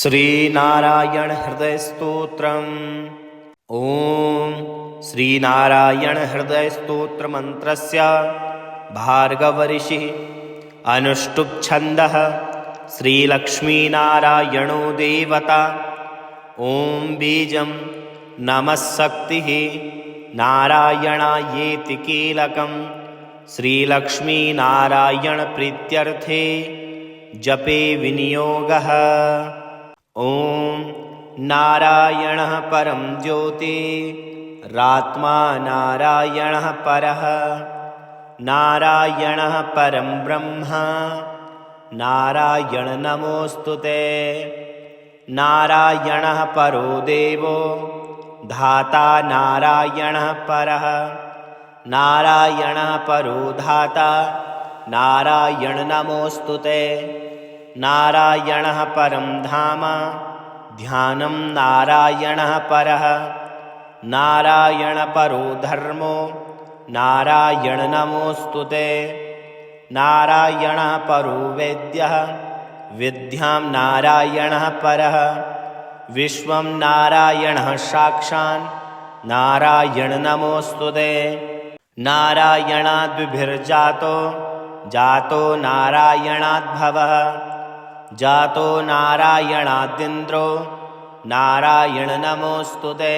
श्रीनारायण हृदय स्तोत्रम्। ओम श्रीनारायण हृदय स्तोत्र मंत्रस्य भार्गव ऋषिः अनुष्टुप् छन्दः श्रीलक्ष्मीनारायणो देवता। ओम बीजं नमः शक्तिः नारायणायेति कीलकं श्रीलक्ष्मीनारायण प्रीत्यर्थे जपे विनियोगः। ओम नारायणः परं ज्योतिरात्मा नारायणः परः नारायणः परं ब्रह्म नारायण नमोस्तुते। नारायणः परो देवो धाता नारायणः परः नारायणः परो धाता नारायण नमोस्तुते। नारायणः परं धाम ध्यानं नारायणः परः नारायण परो धर्मो नारायण नमोस्तुते। नारायणः परो वेद्यः विद्यां नारायणः परः विश्वं नारायणः साक्षान् नारायण नमोस्तुते। नारायणाद्विभिर्जातो जातो नारायणाद्भवः जातो नारायणादिन्द्रो नारायण नमोस्तुते।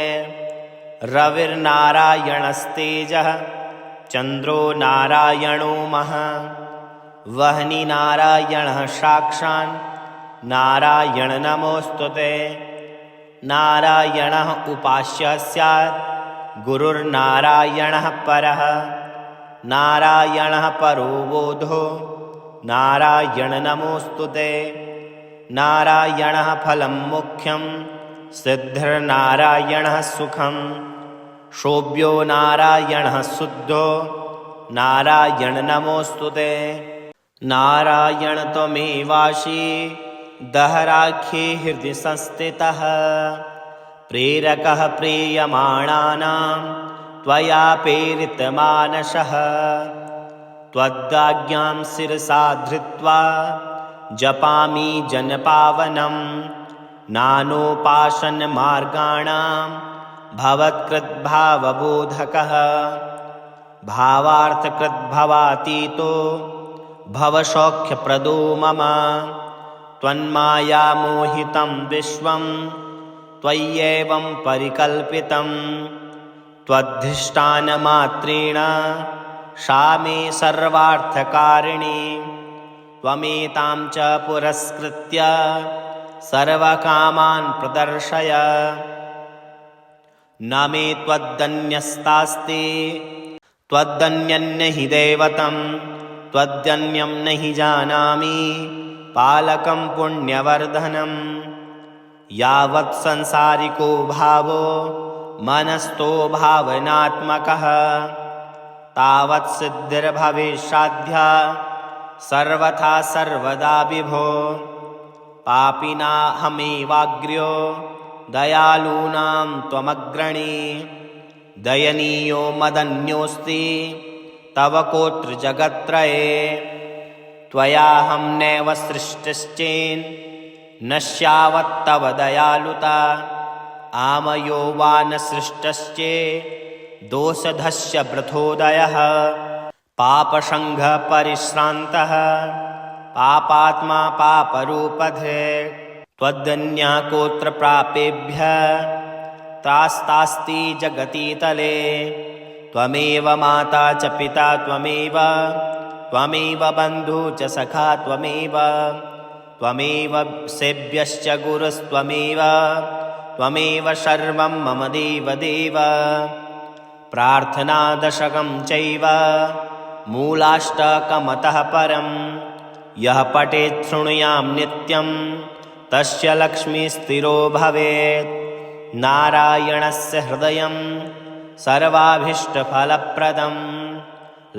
रविर्नारायणस्तेजः चन्द्रो नारायणो महः वह्नि नारायणः साक्षान् नारायण नमोस्तुते। नारायणः उपास्यः स्यात् गुरुर्नारायणः परः नारायणः परो बोधो नारायण नमोस्तुते। नारायणः फलं मुख्यं सिद्धिर्नारायणः सुखं शोभ्यो नारायणः शुद्धो नारायण नमोस्तुते। नारायण त्वमेवासि दहराख्ये हृदि संस्थितः प्रेरकः प्रीयमाणानां त्वया प्रेरितमानसः त्वदाज्ञां शिरसा धृत्वा जपामि जनपावनं नानोपासनमार्गाणां भवत्कृद्भावबोधकः भावार्थकृद्भवातीतो भवसौख्यप्रदो मम त्वन्मायामोहितं विश्वं त्वय्येवं परिकल्पितं त्वद्धिष्ठानमात्रेण सा मे सर्वार्थकारिणी। त्वमेतां च पुरस्कृत्य सर्वकामान् प्रदर्शय। न मे त्वदन्यस्तास्ति त्वदन्यन्न हि दैवतं त्वदन्यं न हि जानामि पालकं पुण्यवर्धनं। यावत् संसारिको भावो मनस्थो भावनात्मकः तावत् सिद्धिर्भवेत्साध्या सर्वथा सर्वदा विभो। पापिनाहमेवाग्र्यो दयालूनां त्वमग्रणी दयनीयो मदन्योऽस्ति तव कोऽत्र जगत्त्रये। त्वयाहं नैव सृष्टश्चेन् नश्यावत्तव दयालुता आमयो वा न सृष्टश्चे दोषधस्य वृथोदयः। पापसङ्घपरिश्रान्तः पापात्मा पापरूपधे त्वदन्यः कोऽत्र प्रापेभ्यः त्रास्तास्ति जगतीतले। त्वमेव माता च पिता त्वमेव त्वमेव बन्धुः च सखा त्वमेव त्वमेव सेव्यश्च गुरुस्त्वमेव त्वमेव सर्वं मम देवदेव। प्रार्थनादशकं चैव मूलाष्टकमतः परं यः पठेत् शृणुयां नित्यं तस्य लक्ष्मीस्थिरो भवेत्। नारायणस्य हृदयं सर्वाभीष्टफलप्रदं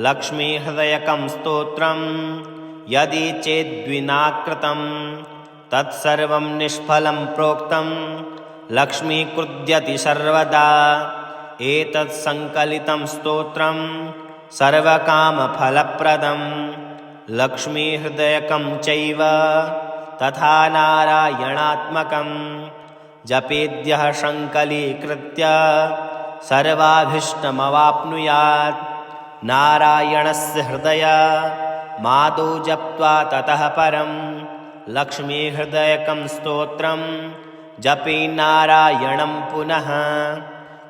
लक्ष्मीहृदयकं स्तोत्रं यदि चेद्विनाकृतं तत्सर्वं निष्फलं प्रोक्तं लक्ष्मीकृद्यति सर्वदा। एतत् संकलितं स्तोत्रं सर्वकामफलप्रदं लक्ष्मीहृदयकं चैव तथा नारायणात्मकं जपेद्यः सङ्कलीकृत्य सर्वाभीष्टमवाप्नुयात्। नारायणस्य हृदय मादौ जप्त्वा ततः परं लक्ष्मीहृदयकं स्तोत्रं जपे नारायणं पुनः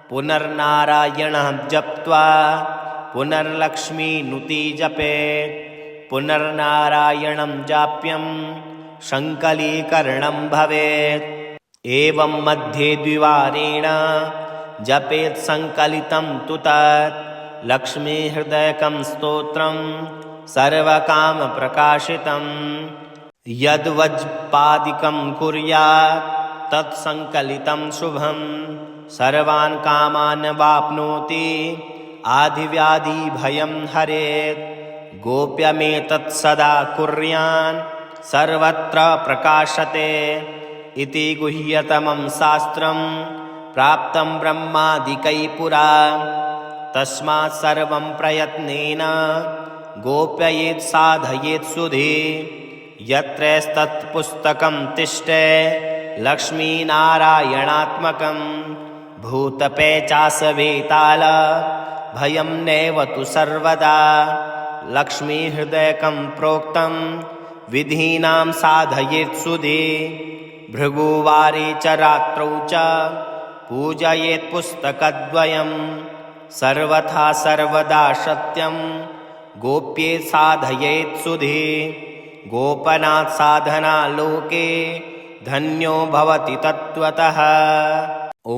पुनर्नारायणः जप्त्वा पुनर्लक्ष्मीनुति जपेत्। पुनर्नारायणं जाप्यं सङ्कलीकरणं भवेत्। एवं मध्ये द्विवारेण जपेत् सङ्कलितं तु तत् लक्ष्मीहृदयकं स्तोत्रं सर्वकामप्रकाशितं। यद्वज्पादिकं कुर्यात् तत्सङ्कलितं शुभं सर्वान् कामान् वाप्नोति आधिव्याधिभयं हरेत्। गोप्यमेतत् सदा कुर्यान् सर्वत्र प्रकाशते इति गुह्यतमं शास्त्रं प्राप्तं ब्रह्मादिकैः पुरा। तस्मात् सर्वं प्रयत्नेन गोप्ययेत् साधयेत् सुधे। यत्रैस्तत्पुस्तकं तिष्ठे लक्ष्मीनारायणात्मकं भूतपेचासवेताल भयं नैव तु सर्वदा। लक्ष्मीहृदयकं प्रोक्तं विधीनां साधयेत् सुधे। भृगुवारे च रात्रौ च पूजयेत् पुस्तकद्वयं सर्वथा सर्वदा सत्यं गोप्ये साधयेत् सुधे। गोपनात् साधना लोके धन्यो भवति तत्त्वतः। ॐ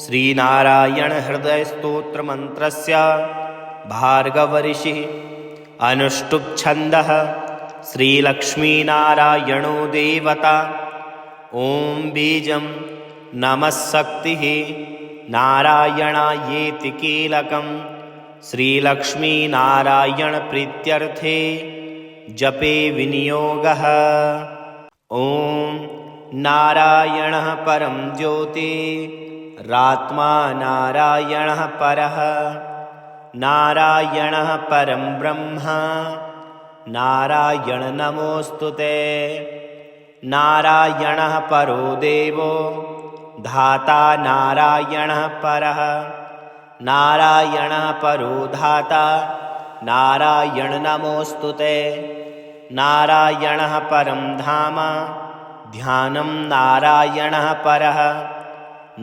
श्रीनारायण हृदय स्तोत्र मंत्रस्य भार्गवऋषिः अनुष्टुप् छन्दः श्रीलक्ष्मीनारायणो देवता। ॐ बीजं नमः शक्तिः नारायणायेति कीलकं श्रीलक्ष्मीनारायण प्रीत्यर्थे जपे विनियोगः। ॐ नारायणः परं ज्योतिरात्मा नारायणः परः नारायणः परं ब्रह्म नारायण नमोऽस्तुते। नारायणः परो देवो धाता नारायणः परः नारायणः परो धाता नारायण नमोऽस्तुते। नारायणः परं धाम ध्यानं नारायणः परः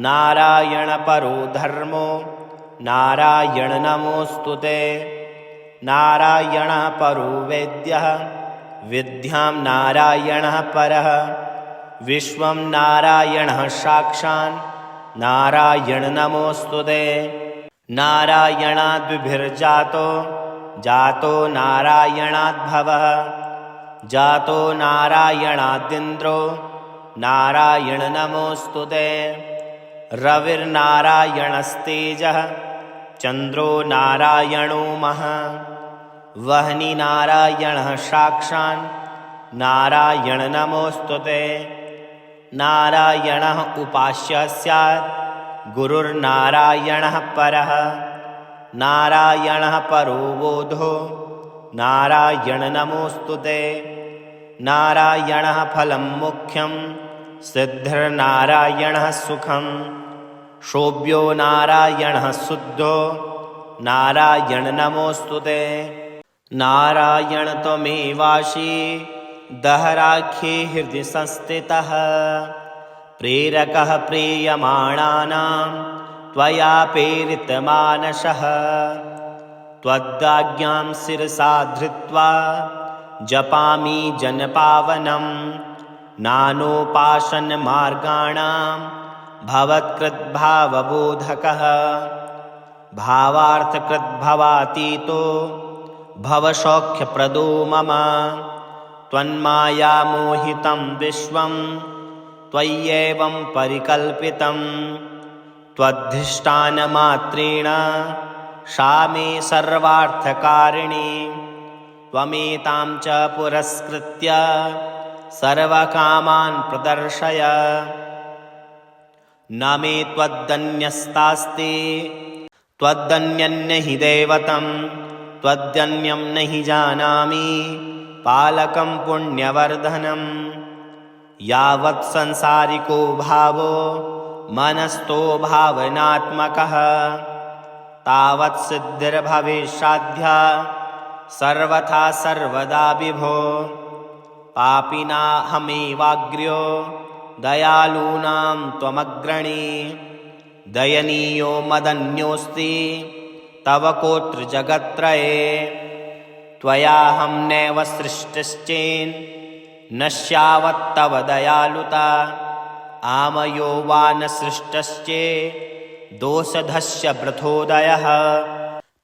नारायण परो धर्मो नारायण नमोऽस्तुते। नारायणः परो वैद्यः विद्यां नारायणः परः विश्वं नारायणः साक्षात् नारायण नमोऽस्तुते। नारायणाद्विभिर्जातो जातो नारायणाद्भवः जातो नारायणादिन्द्रो नारायण नमोऽस्तुते। रविर्नारायणस्तेजः चन्द्रो नारायणो महः वह्नि नारायणः साक्षात् नारायण नमोऽस्तुते। नारायणः उपास्यः स्यात् गुरुर्नारायणः परः नारायणः परो बोधो नारायण नमोऽस्तुते। नारायणः फलं मुख्यं सिद्धिर्नारायणः सुखं शोभ्यो नारायणः शुद्धो नारायण नमोऽस्तुते। नारायण त्वमेवासि दहराख्ये हृदि संस्थितः प्रेरकः प्रीयमाणानां त्वया प्रेरितमानसः। त्वदाज्ञां शिरसा धृत्वा जपामि जनपावनं नानोपासनमार्गाणां भवत्कृद्भावबोधकः भावार्थकृद्भवातीतो भवसौख्यप्रदो मम। त्वन्मायामोहितं विश्वं त्वय्येवं परिकल्पितं त्वद्धिष्ठानमात्रेण सा मे सर्वार्थकारिणी। त्वमेतां च पुरस्कृत्य सर्वकामान् प्रदर्शय। न मे त्वदन्यस्तास्ति त्वदन्यं न हि दैवतं त्वदन्यं न हि जानामि पालकं पुण्यवर्धनं। यावत् संसारिको भावो मनस्थो भावनात्मकः तावत् सिद्धिर्भविष्याद्या सर्वथा सर्वदा विभो। पापिनाहमेवाग्र्यो दयालूनां त्वमग्रणी। दयनीयो मदन्योऽस्ति तव कोत्र जगत्त्रये। त्वयाहं नैव सृष्टश्चेन्नश्यावत्तव दयालुता। आमयो वा न सृष्टश्चे दोषधस्य वृथोदयः।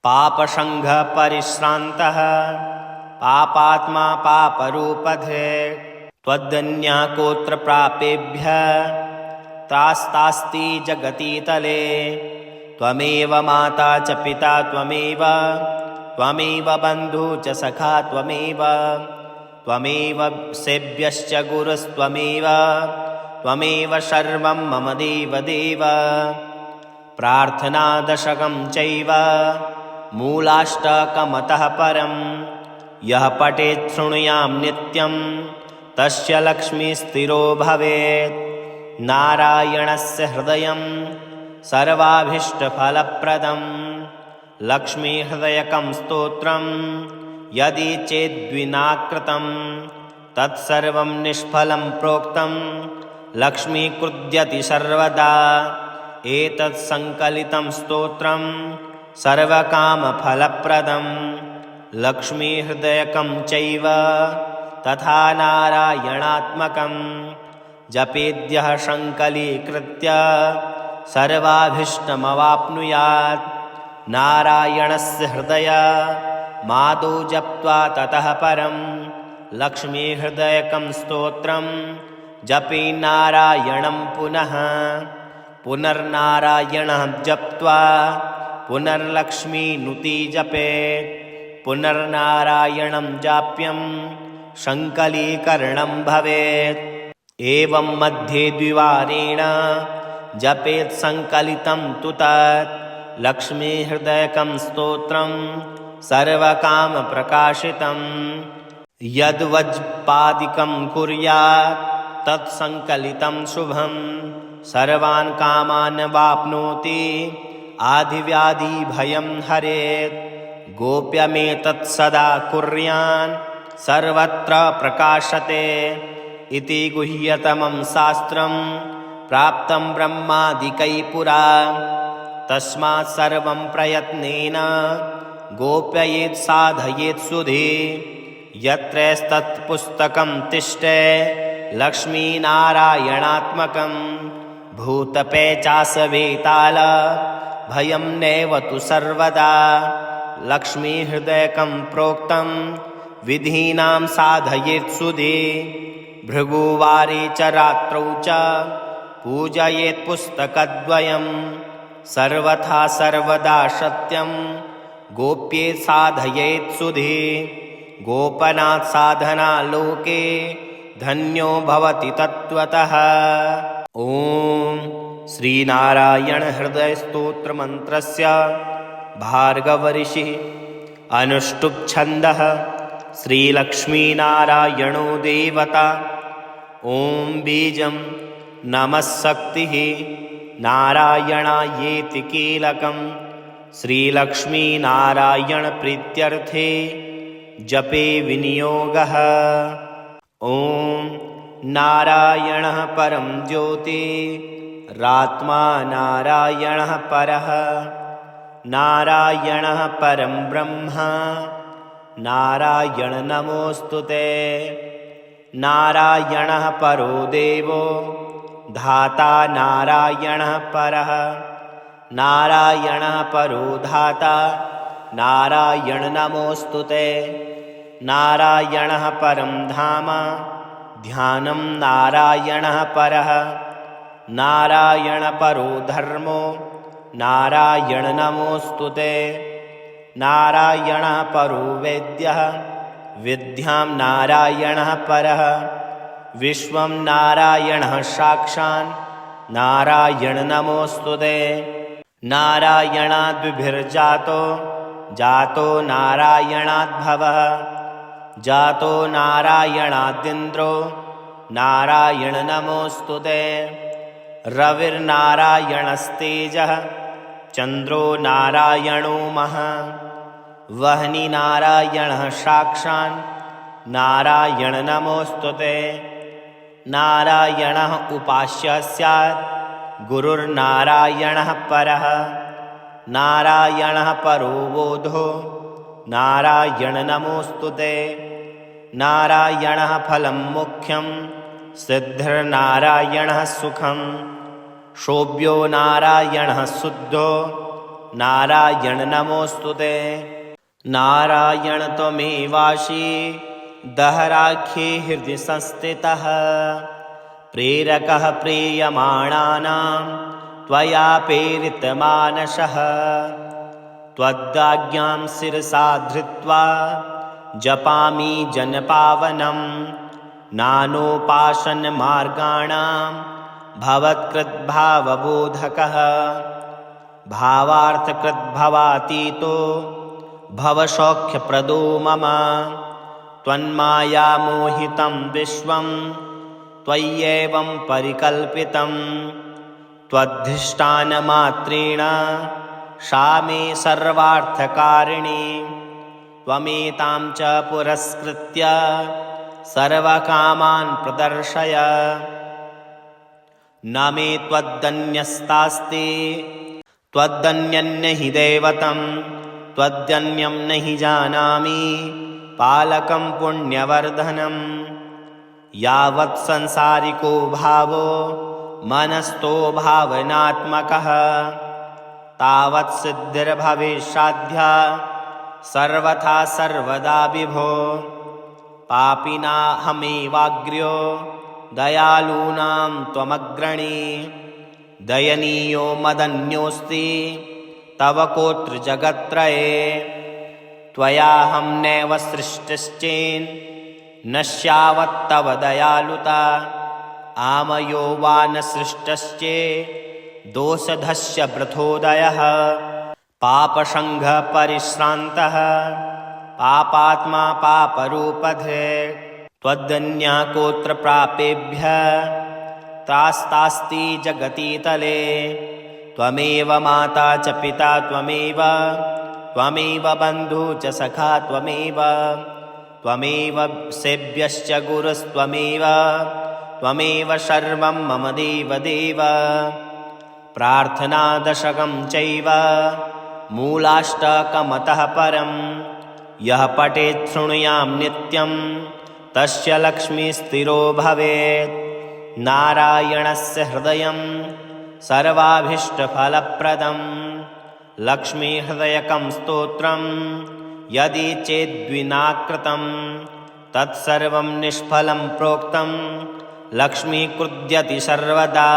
पापसङ्घपरिश्रान्तः पापात्मा पापरूपधे। त्वदन्यः कोत्र प्रापेभ्यः त्रास्तास्ति जगतीतले। त्वमेव माता च पिता त्वमेव बन्धु च सखा त्वमेव सेव्यश्च गुरुस्त्वमेव सर्वं मम देव। प्रार्थनादशकं चैव मूलाष्टकमतः परं। यः पठेत् शृणुयां नित्यं तस्य लक्ष्मीस्थिरो भवेत्। नारायणस्य हृदयं सर्वाभीष्टफलप्रदं। लक्ष्मीहृदयकं स्तोत्रं यदि चेद्विना कृतं तत्सर्वं निष्फलं प्रोक्तं। लक्ष्मीकृद्यति सर्वदा एतत् सङ्कलितं स्तोत्रं सर्वकामफलप्रदं। लक्ष्मीहृदयकं चैव तथा नारायणात्मकं। जपेद्यः सङ्कलीकृत्य सर्वाभीष्टमवाप्नुयात्। नारायणस्य हृदयमादौ जप्त्वा ततः परं लक्ष्मीहृदयकं स्तोत्रं जपे नारायणं पुनः। पुनर्नारायणं जप्त्वा पुनर्लक्ष्मीनुति जपेत्। पुनर्नारायणं जाप्यं सङ्कलीकरणं भवेत्। एवं मध्ये द्विवारेण जपेत् सङ्कलितं तु तत्। लक्ष्मीहृदयकं स्तोत्रं सर्वकामप्रकाशितं। यद्वज्पादिकं कुर्यात् तत्सङ्कलितं शुभं। सर्वान् कामान् वाप्नोति आधिव्याधिभयं हरेत्। गोप्यमेतत् सदा कुर्यान् सर्वत्र प्रकाशते। इति गुह्यतमं शास्त्रं प्राप्तं ब्रह्मादिकैः पुरा। तस्मात् सर्वं प्रयत्नेन गोप्ययेत् साधयेत् सुधे। यत्रैस्तत्पुस्तकं तिष्ठे लक्ष्मीनारायणात्मकं। भूतपेचासवेताल भयं नैव तु सर्वदा। लक्ष्मीहृदयकं प्रोक्तं विधीनां साधयेत् सुधे। भृगुवारे च रात्रौ च पूजयेत् पुस्तकद्वयं। सर्वथा सर्वदा सत्यं गोप्ये साधयेत् सुधे। गोपनात् साधना लोके धन्यो भवति तत्त्वतः। ॐ श्रीनारायणहृदयस्तोत्रमन्त्रस्य भार्गवऋषिः अनुष्टुप् छन्दः। श्रीलक्ष्मीनारायणो देवता। ॐ बीजं नमः शक्तिः नारायणायेति कीलकं। श्रीलक्ष्मीनारायणप्रीत्यर्थे जपे विनियोगः। ॐ नारायणः परं ज्योतिरात्मा नारायणः परः। नारायणः परं ब्रह्म नारायण नमोऽस्तुते। नारायणः परो देवो धाता नारायणः परः। नारायणः परो धाता नारायण नमोऽस्तुते। नारायणः परं धाम ध्यानं नारायणः परः। नारायण परो धर्मो नारायण नमोऽस्तुते। नारायणः परो वेद्यः विद्यां नारायणः परः। विश्वं नारायणः साक्षान् नारायण नमोऽस्तुते। नारायणाद्विभिर्जातो जातो नारायणाद्भवः। जातो नारायणादिन्द्रो नारायण नमोऽस्तुते। रविर्नारायणस्तेजः चन्द्रो नारायणो महः। वह्नि नारायणः साक्षान् नारायण नमोऽस्तुते। नारायणः उपास्य स्यात् गुरुर्नारायणः परः। नारायणः परो बोधो नारायण नमोऽस्तुते। नारायणः फलं मुख्यं सिद्धिर्नारायणः सुखं। शोभ्यो नारायणः शुद्धो नारायण नमोऽस्तुते। नारायण त्वमेवासि दहराख्ये हृदि संस्थितः। प्रेरकः प्रीयमाणानां त्वया प्रेरितमानसः। त्वदाज्ञां शिरसा धृत्वा जपामि जनपावनं। नानोपासनमार्गाणां भवत्कृद्भावबोधकः। भावार्थकृद्भवातीतो भवसौख्यप्रदो मम। त्वन्मायामोहितं विश्वं त्वय्येवं परिकल्पितं। त्वद्धिष्ठानमात्रेण सा मे सर्वार्थकारिणी। त्वमेतां च पुरस्कृत्य सर्वकामान् प्रदर्शय। न मे त्वदन्यस्तास्ति त्वदन्यन्न हि दैवतं। त्वदन्यं न हि जानामि पालकं पुण्यवर्धनं। यावत् संसारिको भावो मनस्थो भावनात्मकः तावत् सिद्धिर्भवेत्साध्या सर्वथा सर्वदा विभो। पापिनाहमेवाग्र्यो दयालूनां त्वमग्रणी। दयनीयो मदन्योऽस्ति तव कोऽत्र जगत्त्रये। त्वयाहं नैव सृष्टश्चेन् नश्यावत्तव दयालुता। आमयो वा न सृष्टश्चे दोषधस्य वृथोदयः। पापसङ्घपरिश्रान्तः पापात्मा पापरूपधे। त्वदन्यः कोऽत्र प्रापेभ्यः त्रास्तास्ति जगतीतले। त्वमेव माता च पिता त्वमेव त्वमेव बन्धु च सखा त्वमेव। त्वमेव सेव्यश्च गुरुस्त्वमेव त्वमेव सर्वं मम देवदेव। प्रार्थनादशकं चैव मूलाष्टकमतः परं। यः पठेत् शृणुयां नित्यं तस्य लक्ष्मीस्थिरो भवेत्। नारायणस्य हृदयं सर्वाभीष्टफलप्रदं। लक्ष्मीहृदयकं स्तोत्रं यदि चेद्विना कृतं तत्सर्वं निष्फलं प्रोक्तं। लक्ष्मीकृद्यति सर्वदा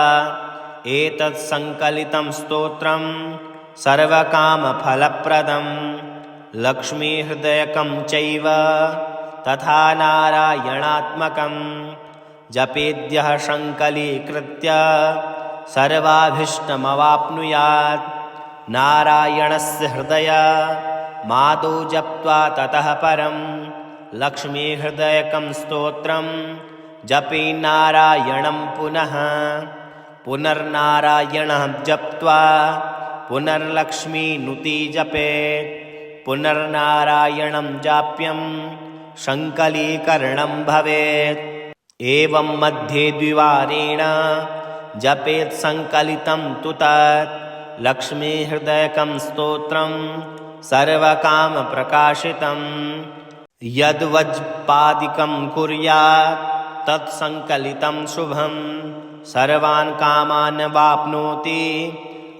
एतत् सङ्कलितं स्तोत्रं सर्वकामफलप्रदं। लक्ष्मीहृदयकं चैव तथा नारायणात्मकं। जपेद्यः सङ्कलीकृत्य सर्वाभीष्टमवाप्नुयात्। नारायणस्य हृदय मादौ जप्त्वा ततः परं लक्ष्मीहृदयकं स्तोत्रं जपे नारायणं पुनः। पुनर्नारायणः जप्त्वा पुनर्लक्ष्मीनुति जपेत्। पुनर्नारायणं जाप्यं सङ्कलीकरणं भवेत्। एवं मध्ये द्विवारेण जपेत् सङ्कलितं तु तत् लक्ष्मीहृदयकं स्तोत्रं सर्वकामप्रकाशितं। यद्वज्पादिकं कुर्यात् तत्सङ्कलितं शुभं। सर्वान् कामान् वाप्नोति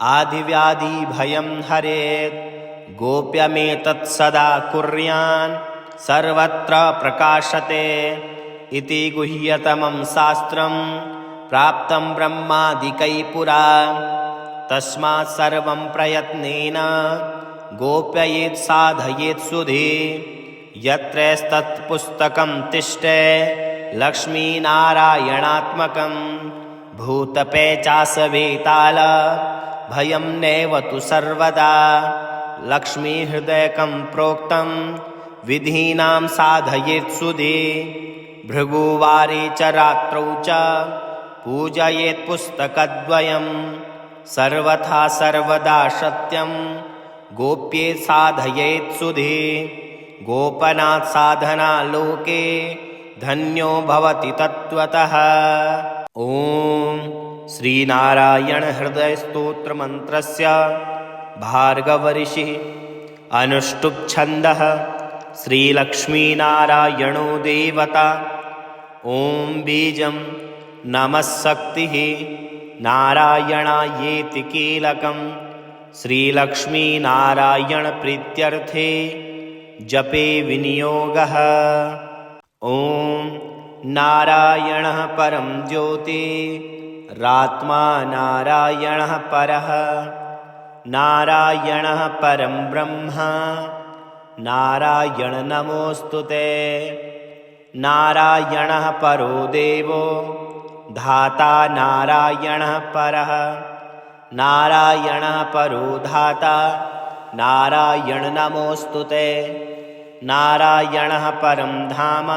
आदिव्याधिभयं हरेत्। गोप्यमेतत् सदा कुर्यान् सर्वत्र प्रकाशते। इति गुह्यतमं शास्त्रं प्राप्तं ब्रह्मादिकैः पुरा। तस्मात् सर्वं प्रयत्नेन गोप्ययेत् साधयेत् सुधे। यत्रैस्तत्पुस्तकं तिष्ठे लक्ष्मीनारायणात्मकं। भूतपेचासवेताल भयं नैव तु सर्वदा। लक्ष्मीहृदयकं प्रोक्तं विधीनां साधयेत् सुधे भृगुवारे च रात्रौ च पूजयेत् पुस्तकद्वयं सर्वथा सर्वदा सत्यं गोप्ये साधयेत् सुधे गोपनात् साधना लोके धन्यो भवति तत्त्वतः। ॐ श्रीनारायण हृदय स्तोत्र मंत्रस्य भार्गव ऋषिः अनुष्टुप् छन्दः श्रीलक्ष्मीनारायणो देवता। ॐ बीजं नमः शक्तिः नारायणायेति कीलकं श्रीलक्ष्मीनारायण प्रीत्यर्थे जपे विनियोगः। ॐ नारायणः परं ज्योतिरात्मा नारायणः परः नारायणः परं ब्रह्म नारायण नमोऽस्तुते नारायणः परो देवो धाता नारायणः परः नारायणः परो धाता नारायण नमोऽस्तुते नारायणः परं धाम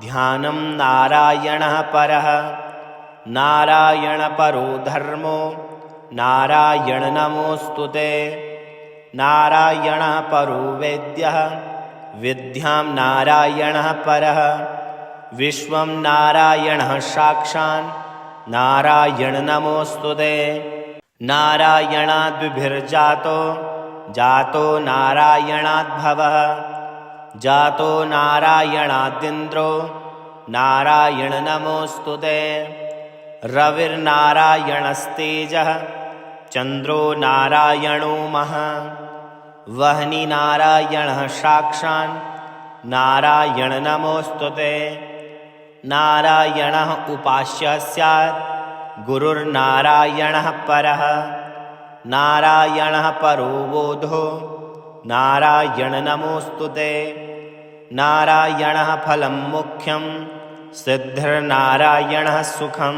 ध्यानं नारायणः परः नारायण परो धर्मो नारायण नमोऽस्तुते नारायणः परो वेद्यः विद्यां नारायणः परः विश्वं नारायणः साक्षान् नारायण नमोऽस्तुते नारायणाद्विभिर्जातो जातो नारायणाद्भवः जातो नारायणादिन्द्रो नारायण नमोऽस्तुते रविर्नारायणस्तेजः चन्द्रो नारायणो महः वह्नि नारायणः साक्षान् नारायण नमोऽस्तुते नारायणः उपास्यः स्यात् गुरुर्नारायणः परः नारायणः परो बोधो नारायण नमोऽस्तुते नारायणः फलं मुख्यं सिद्धिर्नारायणः सुखं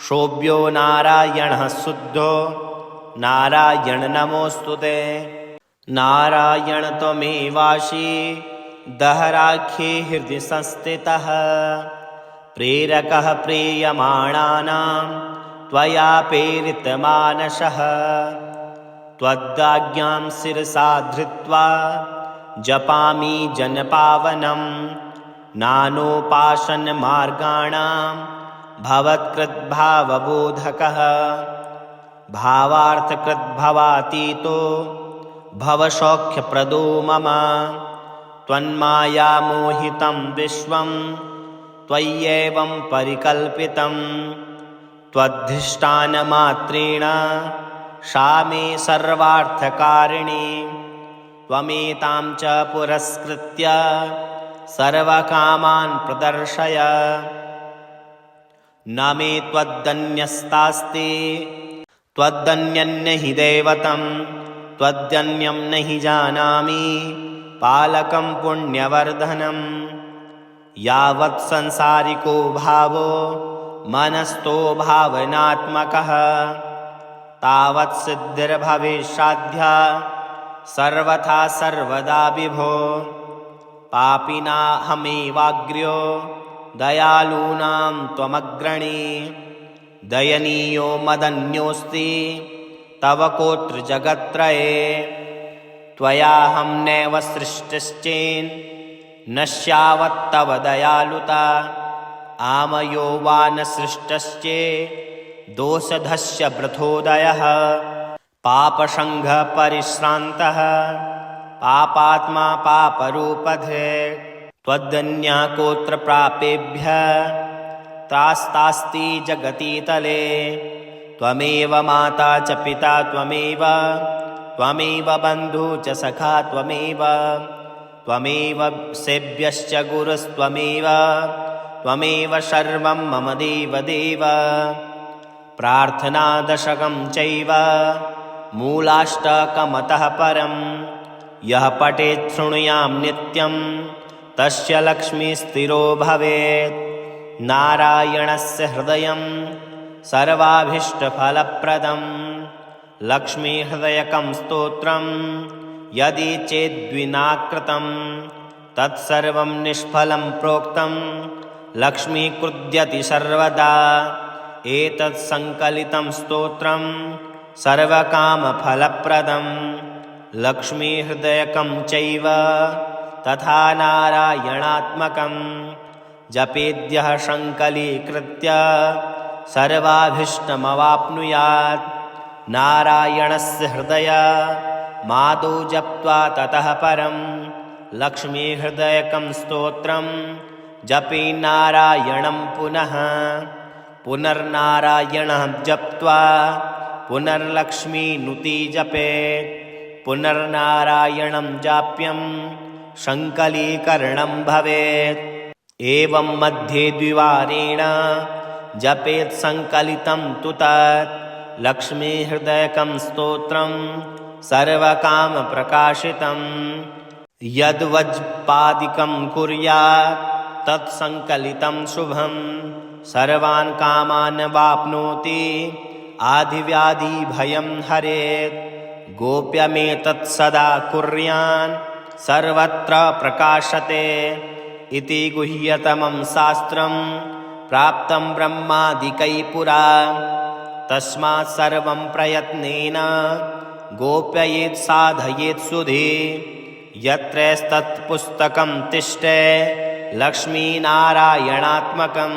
शोभ्यो नारायणः शुद्धो नारायण नमोऽस्तुते नारायण त्वमेवासि दहराख्ये हृदि संस्थितः प्रेरकः प्रीयमाणानां त्वया प्रेरितमानसः त्वदाज्ञां शिरसा धृत्वा जपामि जनपावनं नानोपासनमार्गाणां भवत्कृद्भावबोधकः भावार्थकृद्भवातीतो भवसौख्यप्रदो मम त्वन्मायामोहितं विश्वं त्वय्येवं परिकल्पितं त्वद्धिष्ठानमात्रेण सा मे सर्वार्थकारिणी त्वमेतां च पुरस्कृत्य सर्वकामान् प्रदर्शय न मे त्वदन्यस्तास्ति त्वदन्यन्न हि दैवतं त्वदन्यं न हि जानामि पालकं पुण्यवर्धनं यावत् संसारिको भावो मनस्थो भावनात्मकः तावत् सिद्धिर्भवेत्साध्या सर्वथा सर्वदा विभो पापिनाहमेवाग्र्यो दयालूनां त्वमग्रणी दयनीयो मदन्योऽस्ति तव कोत्र जगत्त्रये त्वयाहं नैव सृष्टश्चेन् नश्यावत्तव दयालुता आमयो वा न सृष्टश्चे दोषधस्य वृथोदयः पापसङ्घपरिश्रान्तः पापात्मा पापरूपधे त्वदन्यः कोत्र प्रापेभ्यः त्रास्तास्ति जगतीतले त्वमेव माता च पिता त्वमेव बन्धु च सखा त्वमेव सेव्यश्च गुरुस्त्वमेव सर्वं मम देवदेव प्रार्थनादशकं चैव मूलाष्टकमतः परं यः पठेत् शृणुयां नित्यं तस्य लक्ष्मीस्थिरो भवेत् नारायणस्य हृदयं सर्वाभीष्टफलप्रदं लक्ष्मीहृदयकं स्तोत्रं यदि चेद्विना कृतं तत्सर्वं निष्फलं प्रोक्तं लक्ष्मीकृद्यति सर्वदा एतत् संकलितं स्तोत्रं सर्वकामफलप्रदं लक्ष्मीहृदयकं चैव तथा नारायणात्मकं जपेद्यः संकलीकृत्य सर्वाभीष्टमवाप्नुयात् नारायणस्य हृदय मादौ जप्त्वा ततः परं लक्ष्मीहृदयकं स्तोत्रं जपे नारायणं पुनः पुनर्नारायणः जप्त्वा पुनर्लक्ष्मीनुति जपेत् पुनर्नारायणं जाप्यं संकलीकरणं भवेत् एवं मध्ये द्विवारेण जपेत् संकलितं तु तत् लक्ष्मीहृदयकं स्तोत्रं सर्वकामप्रकाशितं यद्वज्पादिकं कुर्यात् तत्संकलितं शुभं सर्वान् कामान् वाप्नोति आधिव्याधिभयं हरेत् गोप्यमेतत् सदा कुर्यान् सर्वत्र प्रकाशते इति गुह्यतमं शास्त्रं प्राप्तं ब्रह्मादिकैः पुरा तस्मात् सर्वं प्रयत्नेन गोप्ययेत् साधयेत् सुधे यत्रैस्तत्पुस्तकं तिष्ठे लक्ष्मीनारायणात्मकं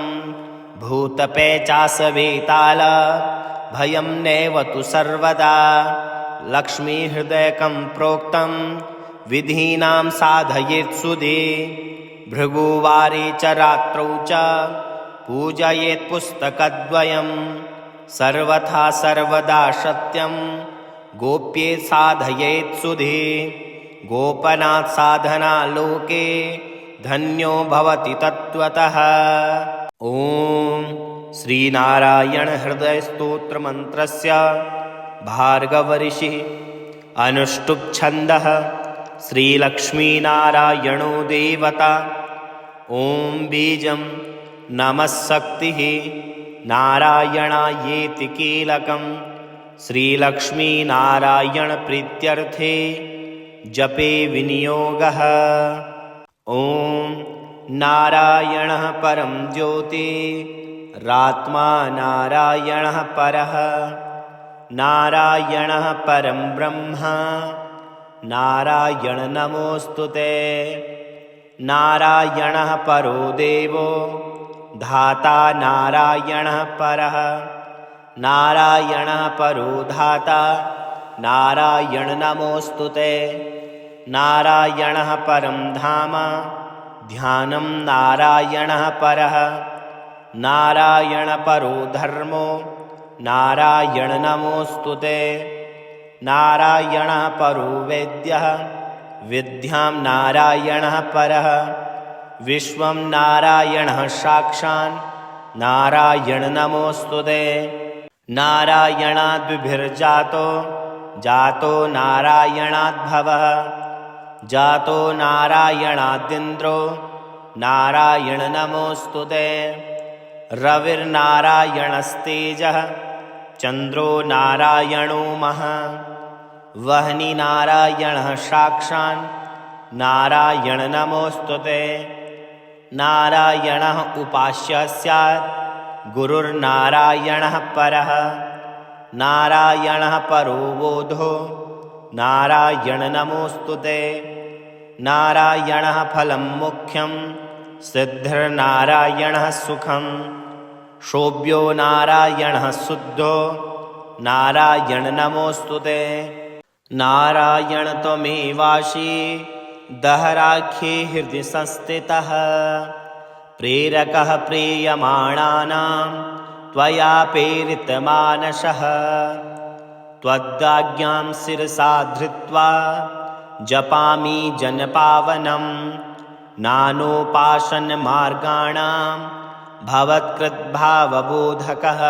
भूतपेचासवेताल भयं नैव तु सर्वदा लक्ष्मीहृदयकं प्रोक्तं विधीनां साधयेत् सुधे भृगुवारे च रात्रौ च पूजयेत् पुस्तकद्वयं सर्वथा सर्वदा सत्यं गोप्ये साधयेत् सुधे गोपनात् साधना लोके धन्यो भवति तत्त्वतः। ॐ श्रीनारायण हृदय स्तोत्र मंत्रस्य भार्गव ऋषिः अनुष्टुप् छन्दः श्रीलक्ष्मीनारायणो देवता। ॐ बीजं नमः शक्तिः नारायणायेति कीलकं श्रीलक्ष्मीनारायण प्रीत्यर्थे जपे विनियोगः। ॐ नारायणः परं ज्योतिरात्मा नारायणः परः नारायणः परं ब्रह्म नारायण नमोऽस्तुते नारायणः परो देवो धाता नारायणः परः नारायणः परो धाता नारायण नमोऽस्तुते नारायणः परं धाम ध्यानं नारायणः परः नारायण परो धर्मो नारायण नमोऽस्तुते नारायणः परो वेद्यः विद्यां नारायणः परः विश्वं नारायणः साक्षान् नारायण नमोऽस्तुते नारायणाद्विभिर्जातो जातो नारायणाद्भवः जातो नारायणादिन्द्रो नारायण नमोऽस्तुते रविर्नारायणस्तेजः चन्द्रो नारायणो महः वह्नि नारायणः साक्षान् नारायण नमोऽस्तुते नारायणः उपास्य स्यात् गुरुर्नारायणः परः नारायणः परो बोधो नारायण नमोऽस्तुते नारायणः फलं मुख्यं सिद्धिर्नारायणः सुखं शोभ्यो नारायणः शुद्धो नारायण नमोऽस्तुते नारायण त्वमेवासि दहराख्ये हृदि संस्थितः प्रेरकः प्रीयमाणानां त्वया प्रेरितमानसः त्वदाज्ञां शिरसा धृत्वा जपामि जनपावनं नानोपासनमार्गाणां भवत्कृद्भावबोधकः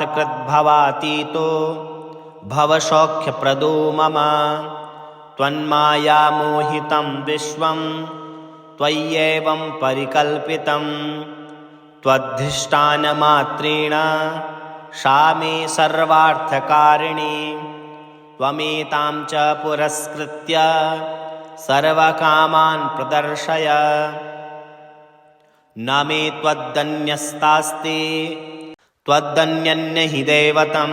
भावार्थकृद्भवातीतो भवसौख्यप्रदो मम त्वन्मायामोहितं विश्वं त्वय्येवं परिकल्पितं त्वद्धिष्ठानमात्रेण सा मे सर्वार्थकारिणी त्वमेतां च पुरस्कृत्य सर्वकामान् प्रदर्शय। न मे त्वदन्यस्तास्ति त्वदन्यन्न हि दैवतं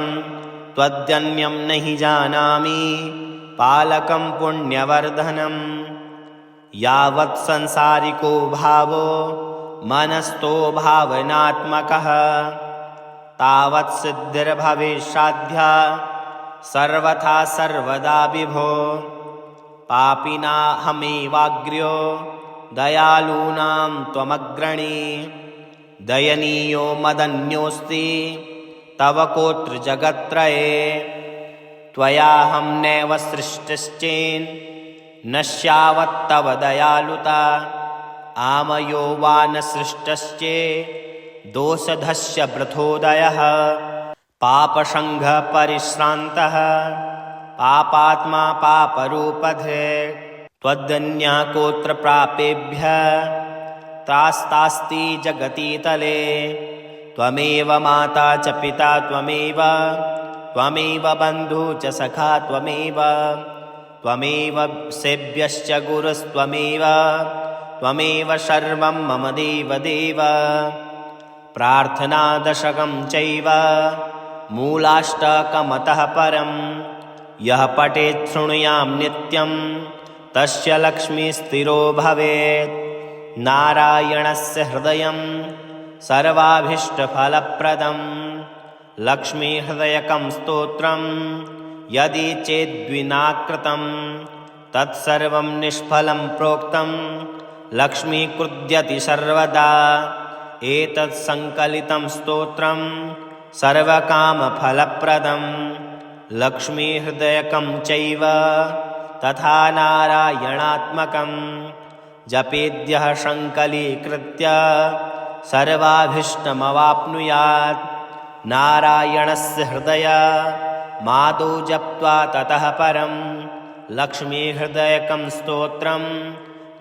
त्वदन्यं न हि जानामि पालकं पुण्यवर्धनम्। यावत् संसारिको भावो मनस्तो भावनात्मकः तावत् सिद्धिर्भविष्याद्या सर्वथा सर्वदा विभो। पापिनाहमेवाग्र्यो दयालूनां त्वमग्रणी दयनीयो मदन्योऽस्ति तव कोत्र जगत्त्रये। त्वयाहं नैव सृष्टिश्चेन् नश्यावत्तव दयालुता आमयो वा न सृष्टश्चे दोषधस्य वृथोदयः। पापसङ्घपरिश्रान्तः पापात्मा पापरूपधे त्वदन्यः कोत्र प्रापेभ्यः त्रास्तास्ति जगतीतले। त्वमेव माता च पिता त्वमेव त्वमेव बन्धु च सखा त्वमेव त्वमेव सेव्यश्च गुरुस्त्वमेव त्वमेव सर्वं मम देवदेव। प्रार्थनादशकं चैव मूलाष्टकमतः परं यः पठेत् शृणुयां नित्यं तस्य लक्ष्मीस्थिरो भवेत्। नारायणस्य हृदयं सर्वाभीष्टफलप्रदं लक्ष्मीहृदयकं स्तोत्रं यदि चेद्विनाकृतं तत्सर्वं निष्फलं प्रोक्तं लक्ष्मीकृद्यति सर्वदा। एतत् संकलितं स्तोत्रं सर्वकामफलप्रदं लक्ष्मीहृदयकं चैव तथा नारायणात्मकं जपेद्यः संकलीकृत्य सर्वाभीष्टमवाप्नुयात्। नारायणस्य हृदय मादौ जप्त्वा ततः परं लक्ष्मीहृदयकं स्तोत्रं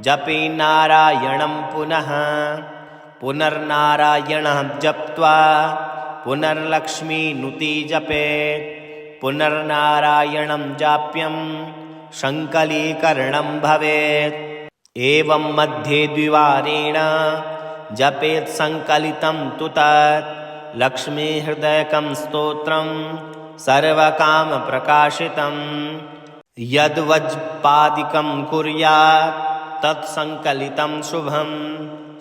जपे नारायणं पुनः पुनर्नारायणः जप्त्वा पुनर्लक्ष्मीनुति जपेत्। पुनर्नारायणं जाप्यं संकलीकरणं भवेत्। एवं मध्ये द्विवारेण जपेत् संकलितं तु तत् लक्ष्मीहृदयकं स्तोत्रं सर्वकामप्रकाशितं। यद्वज्पादिकं कुर्यात् तत्संकलितं शुभं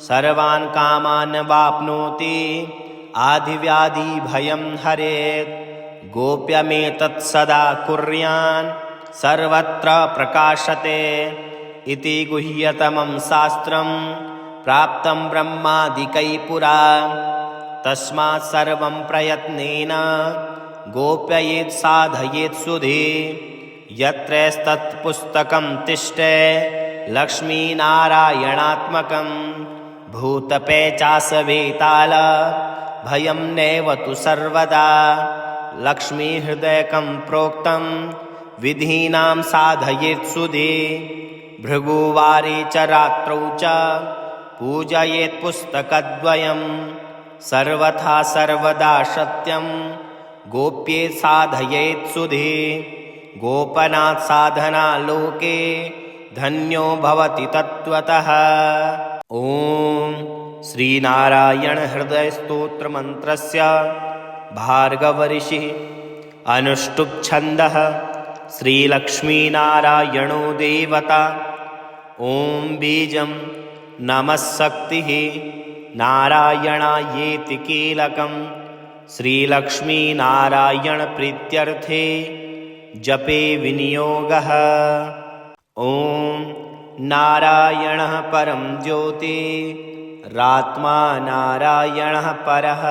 सर्वान् कामान् वाप्नोति आधिव्याधिभयं हरेत्। गोप्यमेतत् सदा कुर्यान् सर्वत्र प्रकाशते इति गुह्यतमं शास्त्रं प्राप्तं ब्रह्मादिकैः पुरा। तस्मात् सर्वं प्रयत्नेन गोप्ययेत् साधयेत् सुधि। यत्रैस्तत्पुस्तकं तिष्ठे लक्ष्मीनारायणात्मकं भूतपेचासवेताल भयं नैव तु सर्वदा। लक्ष्मीहृदयकं प्रोक्तं विधीनां साधयेत् सुधि। भृगुवारे च रात्रौ च पूजयेत् पुस्तकद्वयं सर्वथा सर्वदा सत्यं गोप्ये साधयेत् सुधि। गोपनात् साधना लोके धन्यो भवति तत्त्वतः। ॐ श्रीनारायण हृदय स्तोत्र मंत्रस्य भार्गवऋषिः अनुष्टुप् छन्दः श्रीलक्ष्मीनारायणो देवता। ॐ बीजं नमः शक्तिः नारायणायेति कीलकं श्रीलक्ष्मीनारायणप्रीत्यर्थे जपे विनियोगः। ॐ नारायणः परं ज्योतिरात्मा नारायणः परः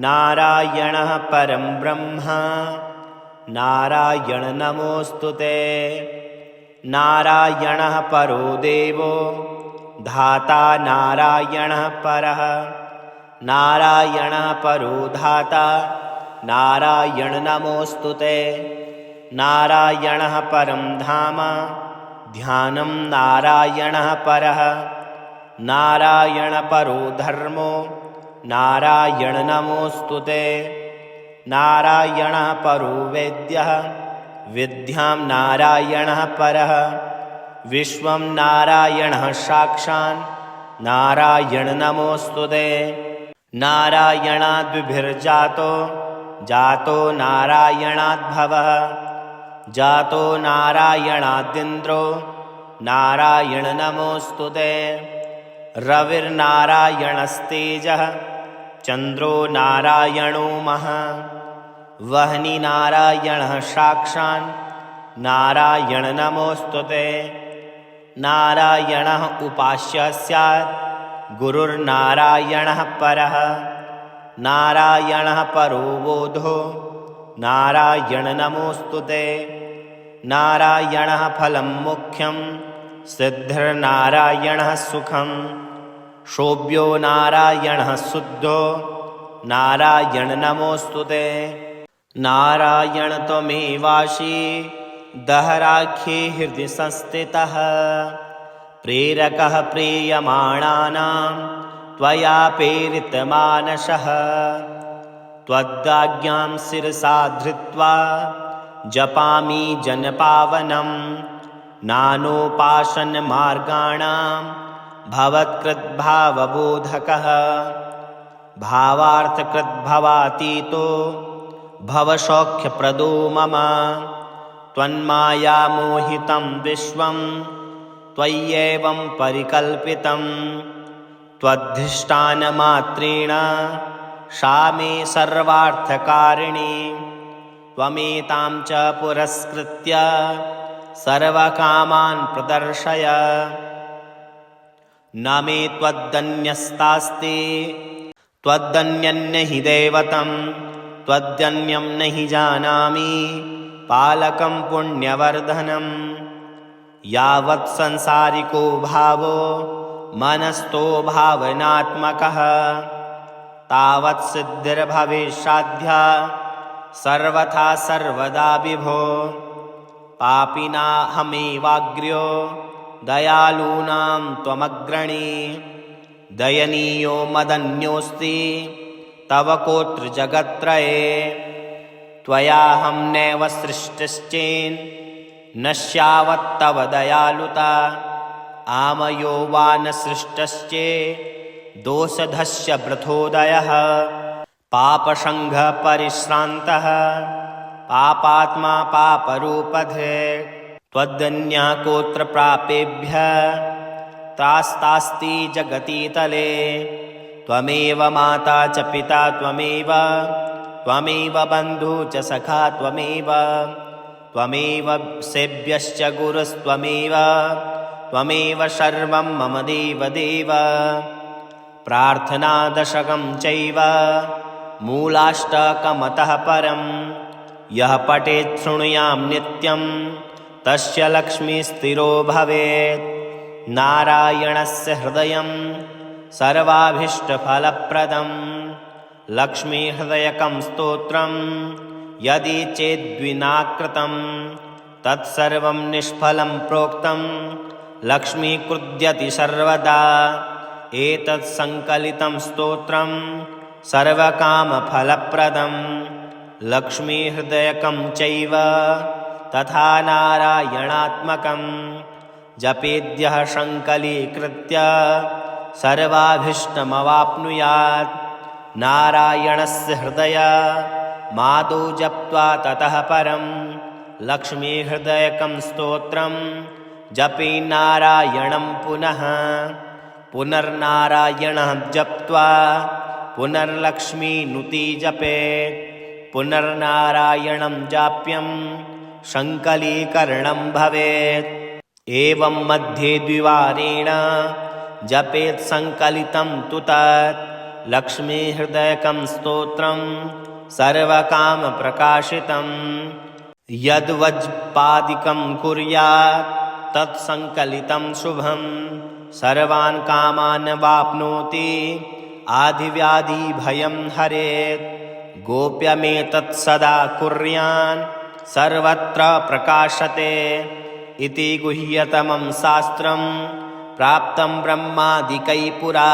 नारायणः परं ब्रह्म नारायण नमोऽस्तुते। नारायणः परो देवो धाता नारायणः परः नारायणः परो धाता नारायण नमोऽस्तुते। नारायणः परं धाम ध्यानं नारायणः परः नारायण परो धर्मो नारायण नमोऽस्तुते। नारायणः परो वेद्यः विद्यां नारायणः परः विश्वं नारायणः साक्षात् नारायण नमोऽस्तुते। नारायणाद्विभिर्जातो जातो नारायणाद्भवः जातो नारायणादिन्द्रो नारायण नमोऽस्तुते। रविर्नारायणस्तेजः चन्द्रो नारायणो महः वह्नि नारायणः साक्षात् नारायण नमोऽस्तुते। नारायणः उपास्य स्यात् गुरुर्नारायणः परः नारायणः परो बोधो नारायण नमोऽस्तुते। नारायणः फलं मुख्यं सिद्धिर्नारायणः सुखं शोभ्यो नारायणः शुद्धो नारायण नमोऽस्तुते। नारायण त्वमेवासि दहराख्ये हृदि संस्थितः प्रेरकः प्रीयमाणानां त्वया प्रेरितमानसः त्वदाज्ञां शिरसा धृत्वा जपामि जनपावनं नानोपासनमार्गाणां भवत्कृद्भावबोधकः भावार्थकृद्भवातीतो भवसौख्यप्रदो मम त्वन्मायामोहितं विश्वं त्वय्येवं परिकल्पितं त्वद्धिष्ठानमात्रेण सा मे सर्वार्थकारिणी त्वमेतां च पुरस्कृत्य सर्वकामान् प्रदर्शय। न मे त्वदन्यस्तास्ति त्वदन्यन्न हि दैवतं त्वदन्यं न हि जानामि पालकं पुण्यवर्धनं यावत् संसारिको भावो मनस्थो भावनात्मकः तावत् सिद्धिर्भवेत्साध्या सर्वथा सर्वदा विभो पापिनाहमेवाग्र्यो दयालूनां त्वमग्रणी दयनीयो मदन्योऽस्ति तव कोत्र जगत्त्रये त्वयाहं नैव सृष्टश्चेन् नश्यावत्तव दयालुता आमयो वा न सृष्टश्चे दोषधस्य वृथोदयः पापसङ्घपरिश्रान्तः पापात्मा पापरूपधे त्वदन्या कोत्र प्रापेभ्यः त्रास्तास्ति जगतीतले त्वमेव माता च पिता त्वमेव त्वमेव बन्धु च सखा त्वमेव त्वमेव सेव्यश्च गुरुस्त्वमेव त्वमेव सर्वं मम देवदेव प्रार्थनादशकं चैव मूलाष्टकमतः परं यः पठेत् शृणुयां नित्यं तस्य लक्ष्मीस्थिरो भवेत् नारायणस्य हृदयं सर्वाभीष्टफलप्रदं लक्ष्मीहृदयकं स्तोत्रं यदि चेद्विना कृतं तत्सर्वं निष्फलं प्रोक्तं लक्ष्मीकृद्यति सर्वदा एतत् संकलितं स्तोत्रं सर्वकामफलप्रदं लक्ष्मीहृदयकं चैव तथा नारायणात्मकं जपेद्यः संकलीकृत्य सर्वाभीष्टमवाप्नुयात् नारायणस्य हृदय मादौ जप्त्वा ततः परं लक्ष्मीहृदयकं स्तोत्रं जपे नारायणं पुनः पुनर्नारायणः जप्त्वा पुनर्लक्ष्मीनुति जपेत् पुनर्नारायणं जाप्यं संकलीकरणं भवेत् एवं मध्ये द्विवारेण जपेत् संकलितं तु तत् लक्ष्मीहृदयकं स्तोत्रं सर्वकामप्रकाशितं यद्वज्पादिकं कुर्यात् तत्संकलितं शुभं सर्वान् कामान् वाप्नोति आधिव्याधिभयं हरेत् गोप्यमेतत् सदा कुर्यान् सर्वत्र प्रकाशते इति गुह्यतमं शास्त्रं प्राप्तं ब्रह्मादिकै पुरा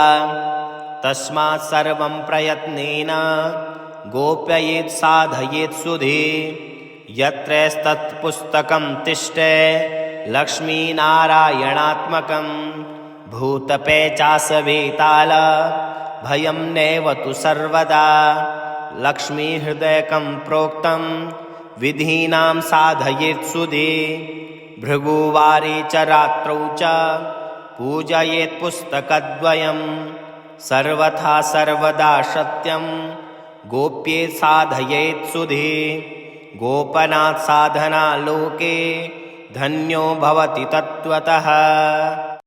तस्मात् सर्वं प्रयत्नेन गोप्ययेत् साधयेत् सुधे यत्रैस्तत्पुस्तकं तिष्ठे लक्ष्मीनारायणात्मकं भूतपेचासवेताल भयं नैव तु सर्वदा लक्ष्मीहृदयकं प्रोक्तं विधीनां साधयेत् सुधे भृगुवारे च रात्रौ च पूजयेत् पुस्तकद्वयं सर्वथा सर्वदा सत्यं गोप्येत् साधयेत् सुधे गोपनात् साधना लोके धन्यो भवति तत्त्वतः।